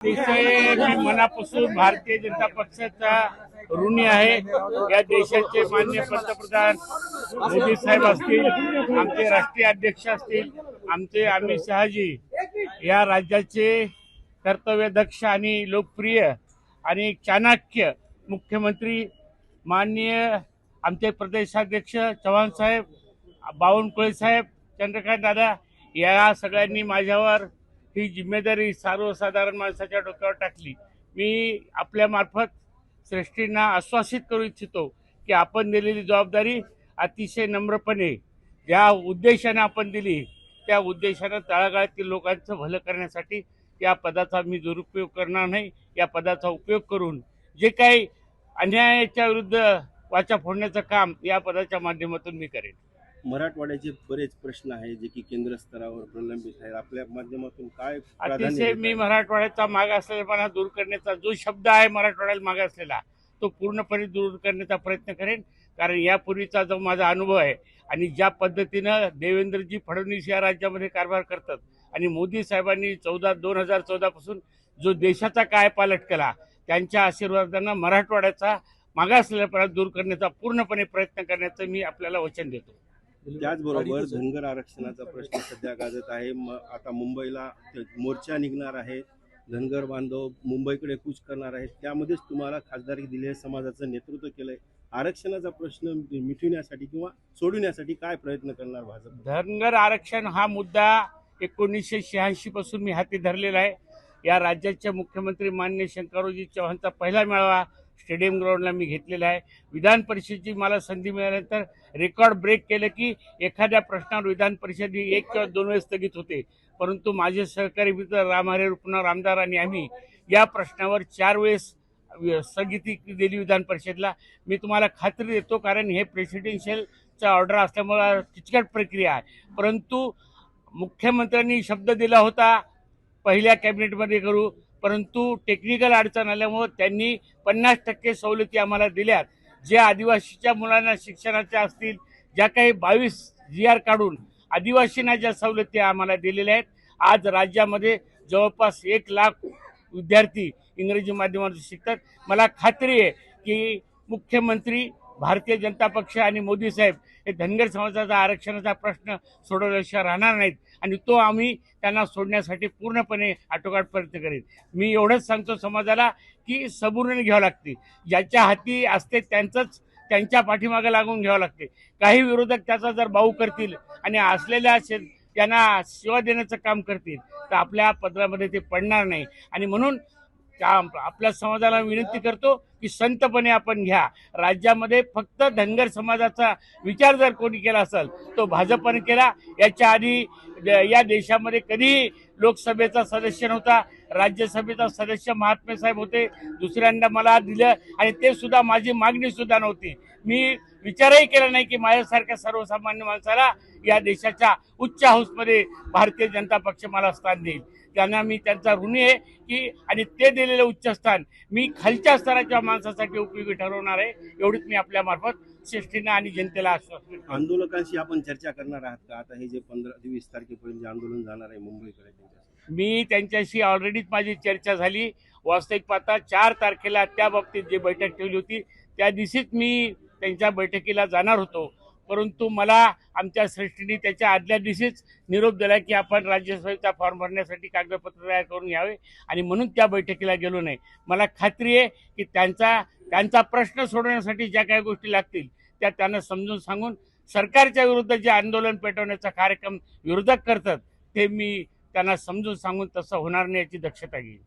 अतिशय मी मनापासून भारतीय जनता पक्षाचा ऋणी आहे। या देशाचे माननीय पंतप्रधान मोदी साहेब असतील, आमचे राष्ट्रीय अध्यक्ष असतील, आमचे अमित शहाजी, या राज्याचे कर्तव्यदक्ष आणि लोकप्रिय आणि चाणक्य मुख्यमंत्री माननीय आमचे प्रदेशाध्यक्ष चव्हाण साहेब, बावनकुळे साहेब, चंद्रकांत दादा, या सगळ्यांनी माझ्यावर ही जिम्मेदारी सर्वसाधारण माणसाच्या डोक्यावर टाकली। मी आपल्या मार्फत श्रेष्ठींना आश्वासित करू इच्छितो की आपण दिलेली जबाबदारी अतिशय नम्रपणे ज्या उद्देशाने आपण दिली त्या उद्देशाने तळागाळातील लोकांचं भलं करण्यासाठी या पदाचा मी दुरुपयोग करणार नाही। या पदाचा उपयोग करून जे काही अन्यायाच्या विरुद्ध वाचा फोडण्याचं काम या पदाच्या माध्यमातून मी करेन। मराठवाड्याचे बरेच प्रश्न आहेत जे की केंद्र स्तरावर प्रलंबित आहेत, आपल्या माध्यमातून काय अतिशय मी मराठवाड्याचा मागासलेपणा दूर करण्याचा जो शब्द आहे मराठवाड्याला मागासलेला तो पूर्णपणे दूर करण्याचा प्रयत्न करेन। कारण यापूर्वीचा जो माझा अनुभव आहे आणि ज्या पद्धतीनं देवेंद्रजी फडणवीस या राज्यामध्ये कारभार करतात आणि मोदी साहेबांनी 2014 पासून जो देशाचा कायापालट केला, त्यांच्या आशीर्वादानं मराठवाड्याचा मागासलेपणा दूर करण्याचा पूर्णपणे प्रयत्न करण्याचं मी आपल्याला वचन देतो। त्याचबरोबर धनगर आरक्षणाचा प्रश्न सध्या गाजत आहे। आता मुंबईला मोर्चा निघणार आहे, धनगर बांधव मुंबईकडे कूच करणार आहेत, त्यामध्येच तुम्हाला खासदारी दिली, समाजाचं नेतृत्व केलंय। आरक्षणाचा प्रश्न मिटविण्यासाठी किंवा सोडविण्यासाठी काय प्रयत्न करणार भाजप? धनगर आरक्षण हा मुद्दा 1986 पासून मी हाती धरलेला आहे। या राज्याचे मुख्यमंत्री माननीय शंकररावजी चव्हाणचा पहिला मेळावा स्टेडियम ग्राउंडला मी घेतलेला आहे। विधान परिषदेची मला संधी मिळाल्यानंतर रेकॉर्ड ब्रेक केलं की एखाद्या प्रश्नावर विधान परिषद 1 किंवा 2 वेळेस स्थगित होते, परंतु माझे सहकारी मित्र रामहरे रुपनर आमदार आणि आम्ही या प्रश्नावर 4 वेळेस स्थगिती दिली विधान परिषदला। मी तुम्हाला खात्री देतो, कारण हे प्रेसिडेन्शियलचा ऑर्डर असल्यामुळे किचकट प्रक्रिया आहे, परंतु मुख्यमंत्र्यांनी शब्द दिला होता पहिल्या कॅबिनेटमध्ये करू, परंतु टेक्निकल अडचण आल्यामुळे त्यांनी 50% सवलती आम्हाला दिल्यात। जे आदिवासीच्या मुलांना शिक्षणाच्या असतील, ज्या काही 22 GR काढून आदिवासींना ज्या सवलती आम्हाला दिलेल्या आहेत, आज राज्यामध्ये जवळपास 1 लाख विद्यार्थी इंग्रजी माध्यमातून शिकतात। मला खात्री आहे की मुख्यमंत्री, भारतीय जनता पक्ष आणि मोदी साहेब हे धनगर समाजाचा आरक्षणाचा प्रश्न सोडवल्याशिवाय राहणार नाहीत आणि तो आम्ही त्यांना सोडण्यासाठी पूर्णपणे आटोकाट प्रयत्न करेन। मी एवढंच सांगतो समाजाला की सबुरीने घ्यावं लागते, ज्याच्या हाती असते त्यांच्या पाठीमागे लागून घ्यावं लागते। काही विरोधक त्याचा जर बाऊ करतील आणि असलेल्या त्यांना सेवा देण्याचं काम करतील तर आपल्या पदरामध्ये ते पडणार नाही। आणि म्हणून आपल्या समाजाला विनंती करतो की संतपणे आपण घ्या। राज्यामध्ये फक्त धनगर समाजाचा विचार जर कोणी केला असेल तो भाजपने केला। याच्या आधी या देशामध्ये कधी लोकसभेचा सदस्य नव्हता, राज्यसभेचा सदस्य महात्मे साहेब होते, दुसऱ्यांदा मला दिलं आणि ते सुद्धा माझी मागणी सुद्धा नव्हती। मी विचारही केला नाही की माझ्यासारख्या सर्वसामान्य माणसाला या देशाच्या उच्च हाऊसमध्ये भारतीय जनता पक्ष मला स्थान देईल। त्यांना मी त्यांचा ऋणी आहे की आणि ते दिलेलं उच्च स्थान मी खालच्या स्तराच्या माणसासाठी उपयोगी ठरवणार आहे, एवढीच मी आपल्या मार्फत श्रेष्ठींना आणि जनतेला आश्वासन देतो। आंदोलकांशी आपण चर्चा करणार आहात का? आता हे जे 15 ते 20 तारखेपर्यंत आंदोलन जाणार आहे मुंबईकडे, मी त्यांच्याशी ऑलरेडीच माझी चर्चा झाली। वास्तविक पाहता 4 तारखेला त्या बाबतीत जी बैठक ठेवली होती त्या दिवशीच मी त्यांच्या बैठकीला जाणार होतो, परंतु मला आमच्या श्रेष्ठींनी त्याच्या आदल्या दिवशीच निरोप दिला की आपण राज्यसभेचा फॉर्म भरण्यासाठी कागदपत्र तयार करून घ्यावे आणि म्हणून त्या बैठकीला गेलो नाही। मला खात्री आहे की त्यांचा प्रश्न सोडवण्यासाठी ज्या काही गोष्टी लागतील त्या त्यांना समजून सांगून सरकारच्या विरुद्ध जे आंदोलन पेटवण्याचा कार्यक्रम विरोधक करतात ते मी त्यांना समजून सांगून तसं होणार नाही याची दक्षता घेईन।